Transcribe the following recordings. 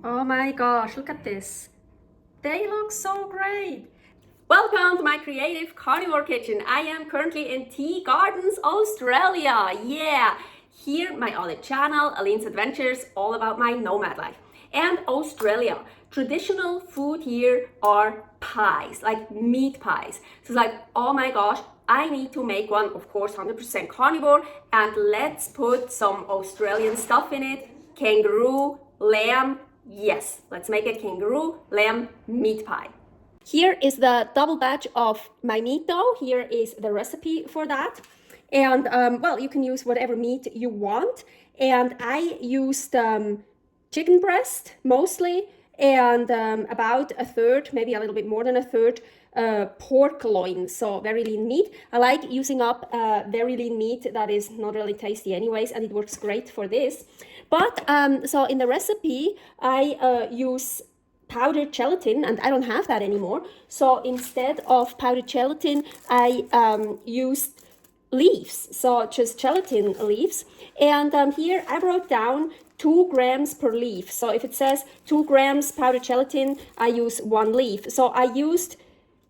Oh my gosh, look at this. They look so great. Welcome to my creative carnivore kitchen. I am currently in Tea Gardens, Australia. Yeah, here my other channel, Aline's Adventures, all about my nomad life. And Australia, traditional food here are pies, like meat pies. So it's like, oh my gosh, I need to make one, of course, 100% carnivore, and let's put some Australian stuff in it. Kangaroo, lamb. Yes, let's make a kangaroo lamb meat pie. Here is the double batch of my meat dough. Here is the recipe for that. And well, you can use whatever meat you want. And I used chicken breast mostly, and about a third, maybe a little bit more than a third, pork loin, so very lean meat. I like using up very lean meat that is not really tasty anyways, and it works great for this. But so in the recipe, I use powdered gelatin, and I don't have that anymore. So instead of powdered gelatin, I used leaves, so just gelatin leaves. And here I wrote down 2 grams per leaf. So if it says 2 grams powdered gelatin, I use 1 leaf. So I used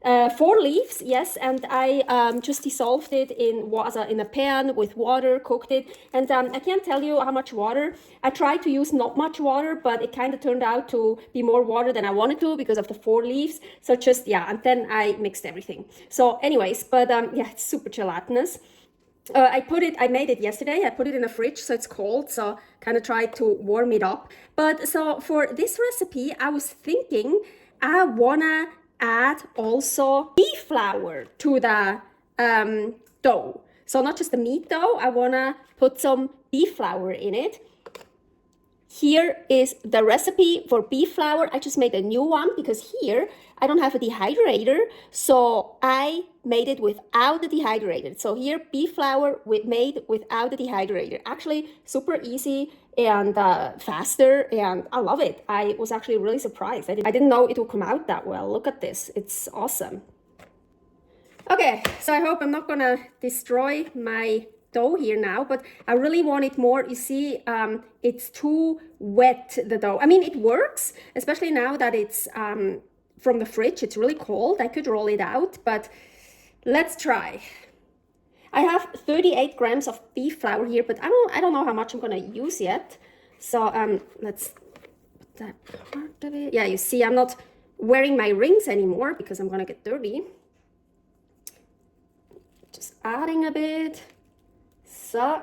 4 leaves, yes, and I just dissolved it in a pan with water, cooked it, and I can't tell you how much water. I tried to use not much water, but it kind of turned out to be more water than I wanted to because of the 4 leaves. So just, yeah, and then I mixed everything. So anyways, but yeah, it's super gelatinous. I made it yesterday. I put it in the fridge so it's cold, so kind of tried to warm it up. But so for this recipe, I was thinking I wanna add also beef flour to the dough. So not just the meat dough, I wanna put some beef flour in it. Here is the recipe for beef flour. I just made a new one because here I don't have a dehydrator, so I made it without the dehydrator. So here beef flour made without the dehydrator. Actually super easy and faster, and I love it. I was actually really surprised. I didn't know it would come out that well. Look at this, it's awesome. Okay, so I hope I'm not gonna destroy my dough here now, but I really want it more. You see, it's too wet, the dough. I mean, it works, especially now that it's from the fridge. It's really cold. I could roll it out, but let's try. I have 38 grams of beef flour here, but I don't know how much I'm gonna use yet. So let's put that part of it. Yeah, you see, I'm not wearing my rings anymore because I'm gonna get dirty. Just adding a bit. So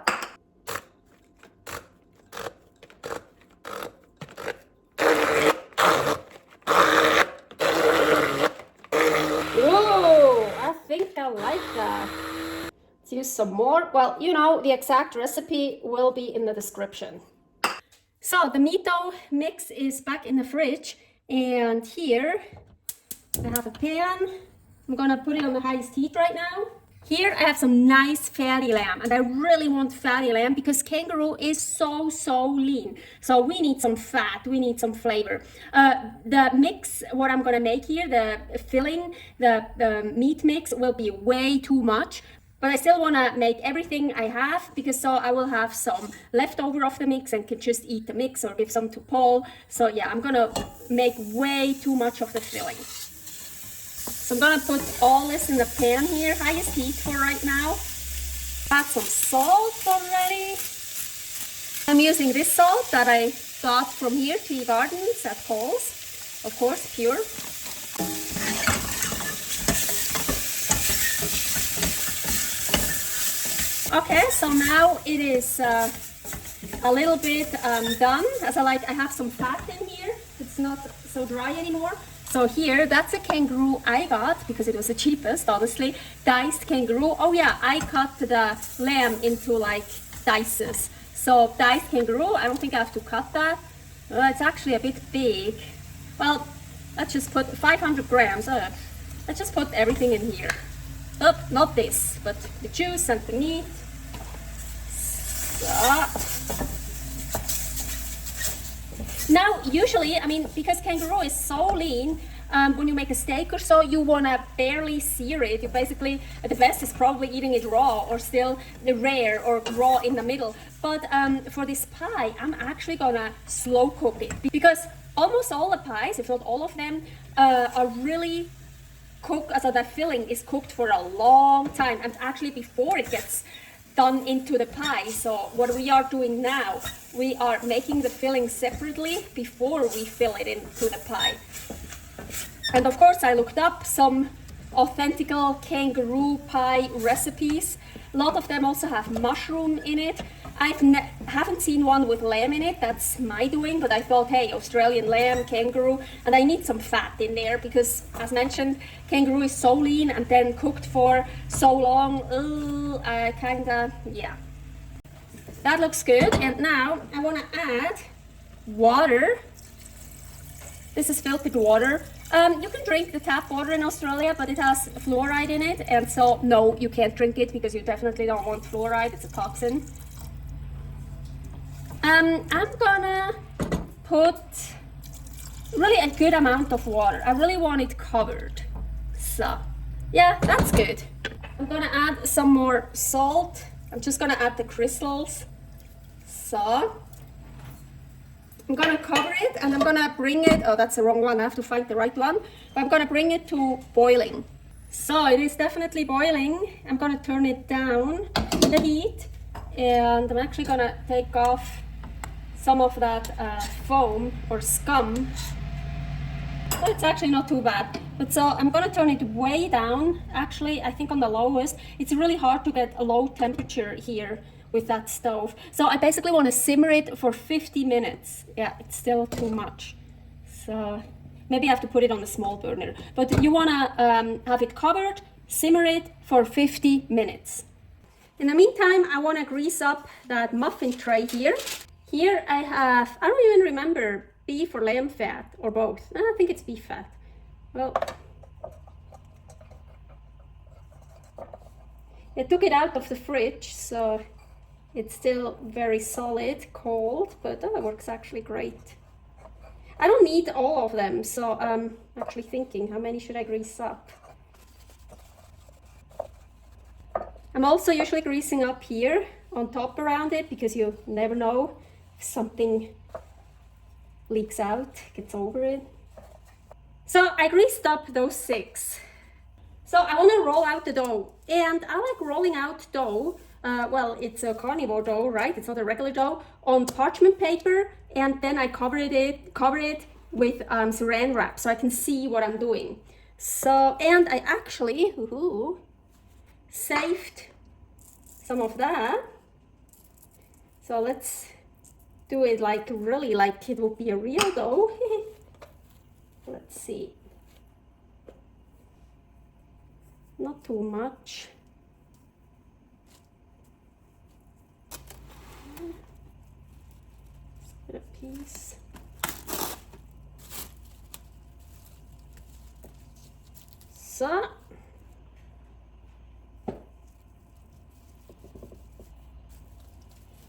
whoa, I think I like that. Let's use some more. Well, you know, the exact recipe will be in the description. So the meat dough mix is back in the fridge, and here I have a pan. I'm gonna put it on the highest heat right now. Here I have some nice fatty lamb, and I really want fatty lamb because kangaroo is so lean. So we need some fat, we need some flavor. The mix, what I'm gonna make here, the filling, the meat mix will be way too much. But I still want to make everything I have, because so I will have some leftover of the mix and can just eat the mix or give some to Paul. So yeah, I'm going to make way too much of the filling. So I'm going to put all this in the pan here, highest heat for right now. Add some salt already. I'm using this salt that I got from here, Tea Gardens at Paul's. Of course, pure. Okay, so now it is a little bit done. I have some fat in here. It's not so dry anymore. So here, that's a kangaroo I got because it was the cheapest, honestly. Diced kangaroo. Oh yeah, I cut the lamb into like dices. So diced kangaroo, I don't think I have to cut that. It's actually a bit big. Well, let's just put 500 grams. Let's just put everything in here. Oh, not this, but the juice and the meat. So. Now, usually, I mean, because kangaroo is so lean, when you make a steak or so, you want to barely sear it. You basically, the best is probably eating it raw or still rare or raw in the middle. But for this pie, I'm actually gonna slow cook it because almost all the pies, if not all of them, are really cooked, so the filling is cooked for a long time, and actually before it gets done into the pie. So what we are doing now, we are making the filling separately before we fill it into the pie. And of course I looked up some authentic kangaroo pie recipes. A lot of them also have mushroom in it. I haven't seen one with lamb in it, that's my doing, but I thought, hey, Australian lamb, kangaroo, and I need some fat in there because, as mentioned, kangaroo is so lean and then cooked for so long, kinda, yeah. That looks good, and now I wanna add water. This is filtered water. You can drink the tap water in Australia, but it has fluoride in it, and so no, you can't drink it because you definitely don't want fluoride, it's a toxin. I'm gonna put really a good amount of water. I really want it covered. So, yeah, that's good. I'm gonna add some more salt. I'm just gonna add the crystals. So, I'm gonna cover it and I'm gonna bring it, oh, that's the wrong one, I have to find the right one. But I'm gonna bring it to boiling. So, it is definitely boiling. I'm gonna turn it down, the heat, and I'm actually gonna take off some of that foam or scum. Well, it's actually not too bad. But so I'm gonna turn it way down. Actually, I think on the lowest. It's really hard to get a low temperature here with that stove. So I basically want to simmer it for 50 minutes. Yeah, it's still too much. So maybe I have to put it on a small burner. But you wanna have it covered, simmer it for 50 minutes. In the meantime, I wanna grease up that muffin tray here. Here I have, I don't even remember, beef or lamb fat or both. I think it's beef fat. Well, I took it out of the fridge, so it's still very solid, cold, but it works actually great. I don't need all of them, so I'm actually thinking, how many should I grease up? I'm also usually greasing up here on top around it because you never know if something leaks out, gets over it. So I greased up those 6. So I want to roll out the dough, and I like rolling out dough. Well, it's a carnivore dough, right? It's not a regular dough, on parchment paper, and then I cover it with Saran Wrap so I can see what I'm doing. So, and I actually saved some of that. So let's do it like really like it would be a real dough. Let's see. Not too much. Just get a piece. So.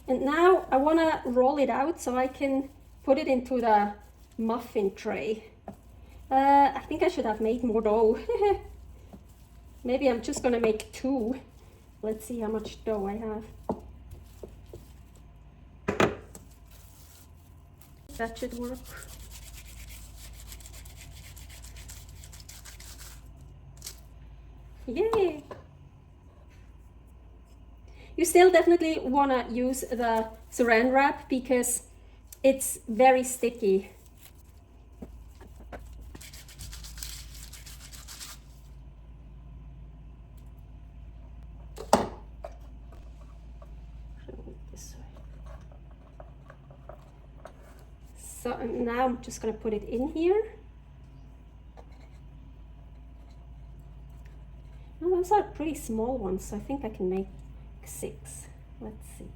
And now I want to roll it out so I can put it into the muffin tray. I think I should have made more dough. Maybe I'm just gonna make 2. Let's see how much dough I have. That should work. Yay! You still definitely wanna use the Saran Wrap because it's very sticky. So now I'm just going to put it in here. Oh, those are pretty small ones, so I think I can make 6. Let's see.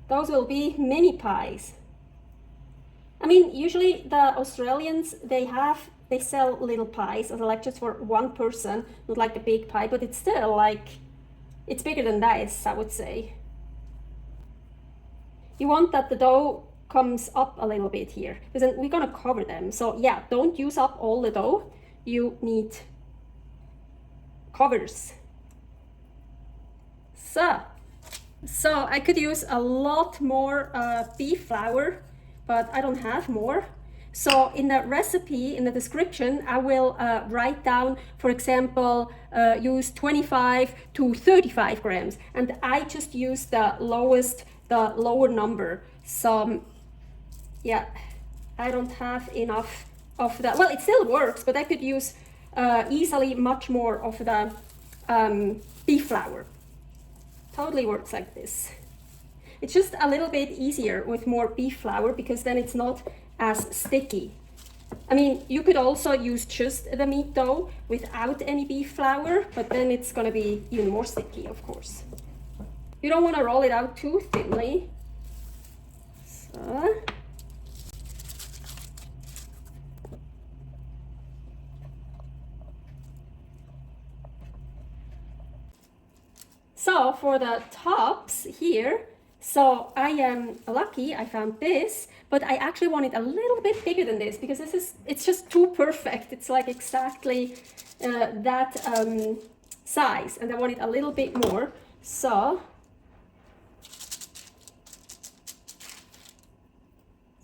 Those will be mini pies. I mean, usually the Australians, they sell little pies, like just for one person, not like a big pie, but it's still like, it's bigger than this, I would say. You want that the dough comes up a little bit here, because then we're gonna cover them. So yeah, don't use up all the dough. You need covers. So I could use a lot more beef flour, but I don't have more. So in the recipe, in the description, I will write down, for example, use 25 to 35 grams. And I just use the lower number. So yeah, I don't have enough of that. Well, it still works, but I could use easily much more of the beef flour. Totally works like this. It's just a little bit easier with more beef flour because then it's not as sticky. I mean, you could also use just the meat dough without any beef flour, but then it's gonna be even more sticky, of course. You don't wanna roll it out too thinly. So for the tops here, so I am lucky I found this, but I actually want it a little bit bigger than this because it's just too perfect. It's like exactly that size, and I want it a little bit more. So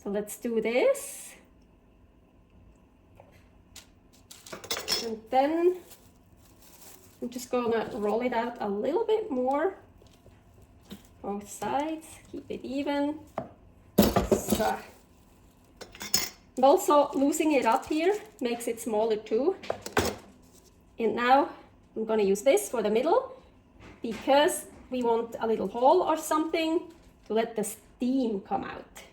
let's do this. And then I'm just gonna roll it out a little bit more. Both sides, keep it even. So. And also losing it up here makes it smaller too. And now I'm gonna use this for the middle because we want a little hole or something to let the steam come out.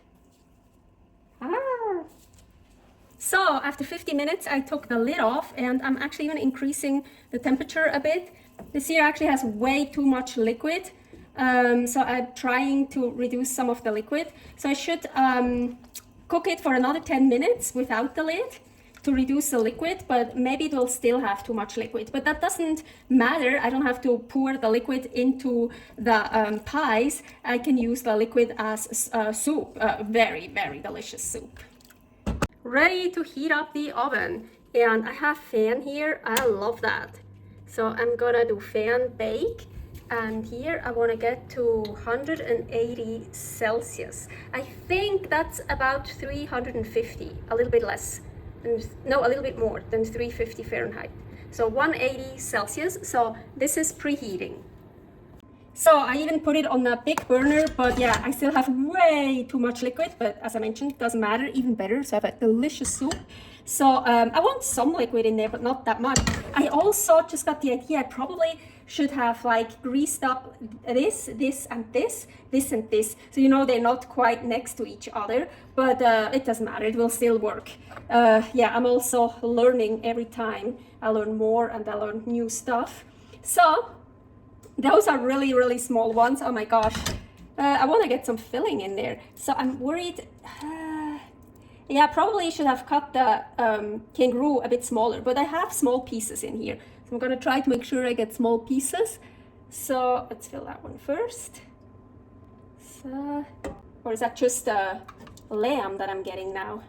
So after 50 minutes, I took the lid off and I'm actually even increasing the temperature a bit. This here actually has way too much liquid. So I'm trying to reduce some of the liquid. So I should cook it for another 10 minutes without the lid to reduce the liquid, but maybe it will still have too much liquid. But that doesn't matter. I don't have to pour the liquid into the pies. I can use the liquid as soup, very, very delicious soup. Ready to heat up the oven. And I have fan here. I love that. So I'm gonna do fan bake. And here I want to get to 180 Celsius. I think that's about 350, a little bit less. No, a little bit more than 350 Fahrenheit. So 180 Celsius. So this is preheating. So I even put it on a big burner, but yeah, I still have way too much liquid, but as I mentioned, it doesn't matter, even better. So I have a delicious soup. So I want some liquid in there, but not that much. I also just got the idea I probably should have like greased up this and this and this. So you know they're not quite next to each other, but it doesn't matter, it will still work. Yeah, I'm also learning every time. I learn more and I learn new stuff. So those are really, really small ones. Oh my gosh. I want to get some filling in there. So I'm worried. Yeah, probably should have cut the kangaroo a bit smaller, but I have small pieces in here. So I'm going to try to make sure I get small pieces. So let's fill that one first. So, or is that just a lamb that I'm getting now?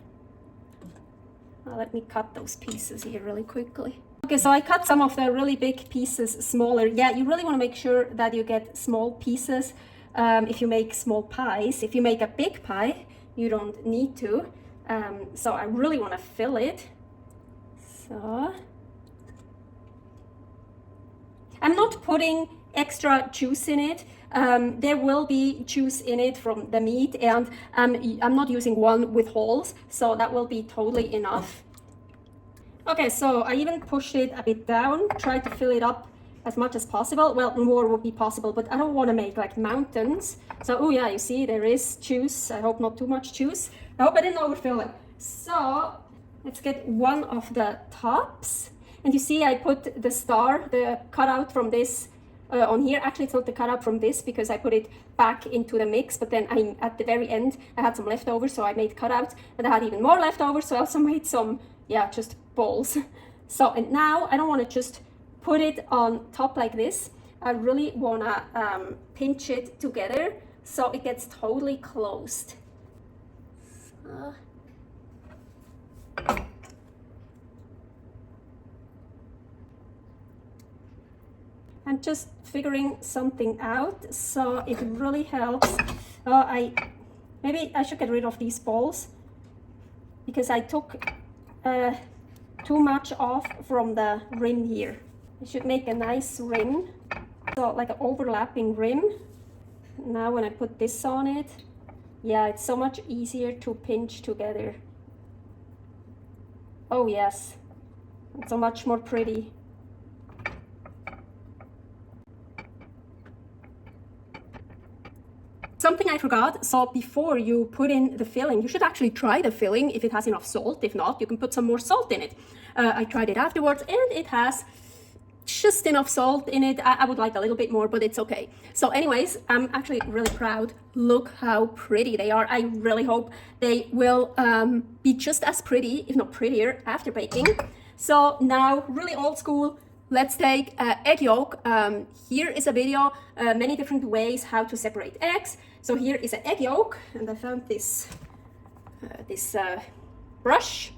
Let me cut those pieces here really quickly. Okay, so I cut some of the really big pieces smaller. Yeah, you really want to make sure that you get small pieces if you make small pies. If you make a big pie, you don't need to. So I really want to fill it. So I'm not putting extra juice in it. There will be juice in it from the meat, and I'm not using one with holes, so that will be totally enough. Okay, so I even pushed it a bit down, tried to fill it up as much as possible. Well, more would be possible, but I don't want to make like mountains. So, oh yeah, you see there is juice. I hope not too much juice. I hope I didn't overfill it. So let's get one of the tops. And you see I put the star, the cutout from this on here. Actually, it's not the cutout from this because I put it back into the mix, but then at the very end I had some leftovers, so I made cutouts, and I had even more leftovers, so I also made some, yeah, just balls. So, and now I don't want to just put it on top like this. I really want to pinch it together so it gets totally closed. I'm just figuring something out, so it really helps. Maybe I should get rid of these balls because I took too much off from the rim here. I should make a nice rim, so like an overlapping rim. Now when I put this on it, yeah, it's so much easier to pinch together. Oh yes, it's so much more pretty. Something I forgot, so before you put in the filling, you should actually try the filling if it has enough salt. If not, you can put some more salt in it. I tried it afterwards and it has just enough salt in it. I would like a little bit more, but it's okay. So anyways, I'm actually really proud. Look how pretty they are. I really hope they will be just as pretty, if not prettier, after baking. So now, really old school, let's take egg yolk. Here is a video, many different ways how to separate eggs. So here is an egg yolk, and I found this brush.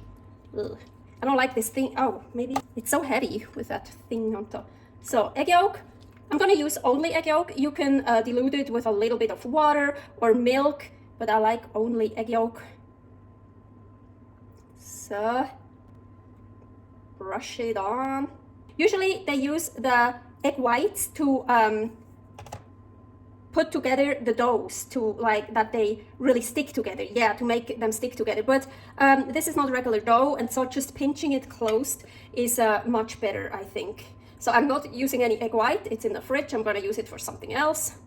Ugh. I don't like this thing. Oh, maybe it's so heavy with that thing on top. So egg yolk, I'm gonna use only egg yolk. You can dilute it with a little bit of water or milk, but I like only egg yolk. So brush it on. Usually they use the egg whites to put together the doughs, to like that they really stick together, yeah, to make them stick together. But this is not regular dough, and so just pinching it closed is much better, I think. So I'm not using any egg white. It's in the fridge. I'm gonna use it for something else.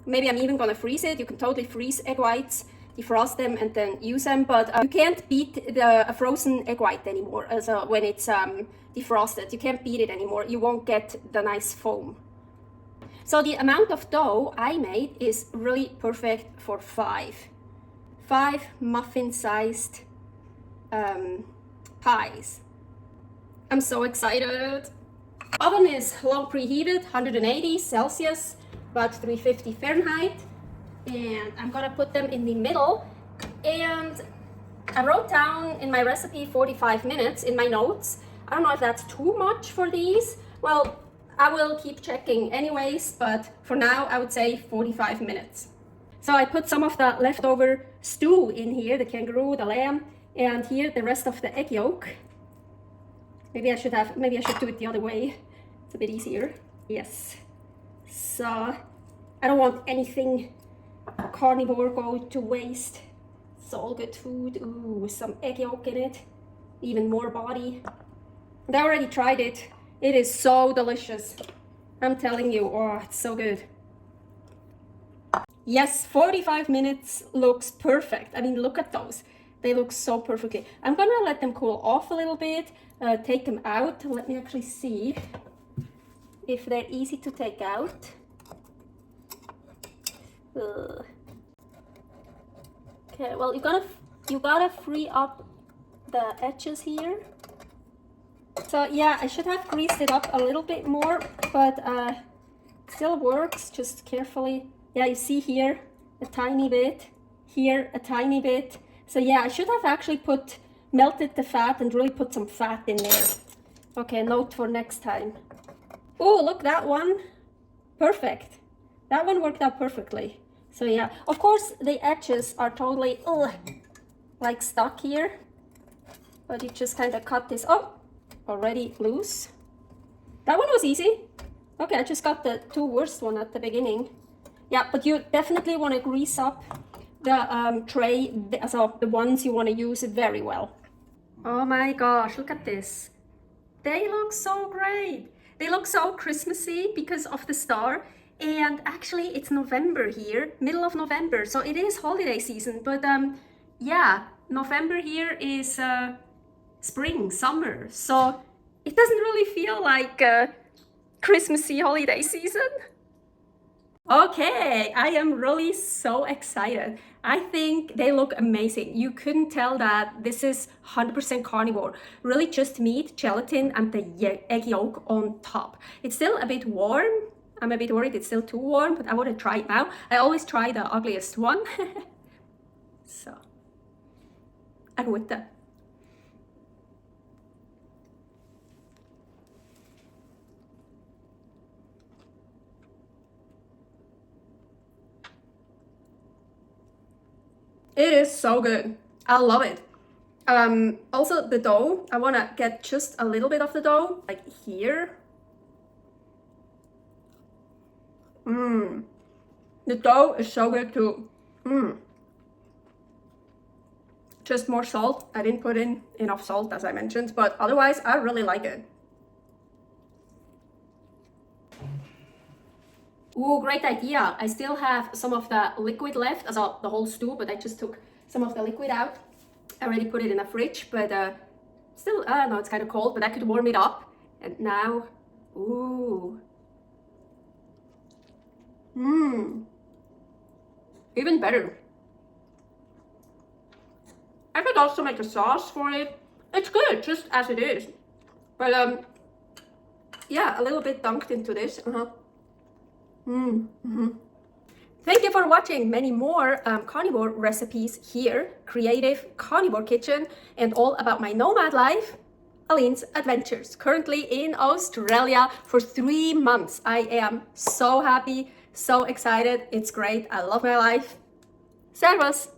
Maybe I'm even gonna freeze it. You can totally freeze egg whites, defrost them, and then use them, but you can't beat the frozen egg white anymore. So when it's defrosted, you can't beat it anymore. You won't get the nice foam. So the amount of dough I made is really perfect for five muffin-sized pies. I'm so excited. Oven is low preheated, 180 Celsius, about 350 Fahrenheit. And I'm gonna put them in the middle. And I wrote down in my recipe 45 minutes in my notes. I don't know if that's too much for these. Well, I will keep checking anyways, but for now I would say 45 minutes. So I put some of the leftover stew in here, the kangaroo, the lamb, and here the rest of the egg yolk. Maybe I should do it the other way. It's a bit easier. Yes. So I don't want anything carnivore go to waste. It's all good food. Ooh, with some egg yolk in it, even more body. And I already tried it. It is so delicious. I'm telling you, oh, it's so good. Yes, 45 minutes looks perfect. I mean, look at those. They look so perfectly. I'm gonna let them cool off a little bit, take them out. Let me actually see if they're easy to take out. Okay, well, you gotta free up the edges here. So yeah, I should have greased it up a little bit more, but still works. Just carefully. Yeah, you see here a tiny bit, here a tiny bit. So yeah, I should have actually melted the fat and really put some fat in there. Okay, note for next time. Oh, look, that one, perfect. That one worked out perfectly. So yeah, of course the edges are totally like stuck here, but you just kind of cut this. Oh, already loose. That one was easy. Okay, I just got the two worst one at the beginning. Yeah, but you definitely want to grease up the tray, so the ones you want to use very well. Oh my gosh, look at this. They look so great. They look so Christmassy because of the star. And actually it's November here, middle of November, so it is holiday season. But yeah, November here is spring, summer, so it doesn't really feel like Christmassy holiday season. Okay, I am really so excited. I think they look amazing. You couldn't tell that this is 100% carnivore. Really just meat, gelatin, and the egg yolk on top. It's still a bit warm. I'm a bit worried it's still too warm, but I want to try it now. I always try the ugliest one. So, En witte. It is so good. I love it. Also the dough, I want to get just a little bit of the dough, like here. The dough is so good too. Just more salt. I didn't put in enough salt, as I mentioned, but otherwise I really like it. Ooh, great idea. I still have some of the liquid left, also the whole stew, but I just took some of the liquid out. I already put it in the fridge, but still, I don't know, it's kind of cold, but I could warm it up. And now, ooh. Even better. I could also make a sauce for it. It's good, just as it is. But yeah, a little bit dunked into this. Thank you for watching many more carnivore recipes here. Creative Carnivore Kitchen and all about my nomad life. Aline's adventures. Currently in Australia for 3 months. I am so happy, so excited. It's great. I love my life. Servus!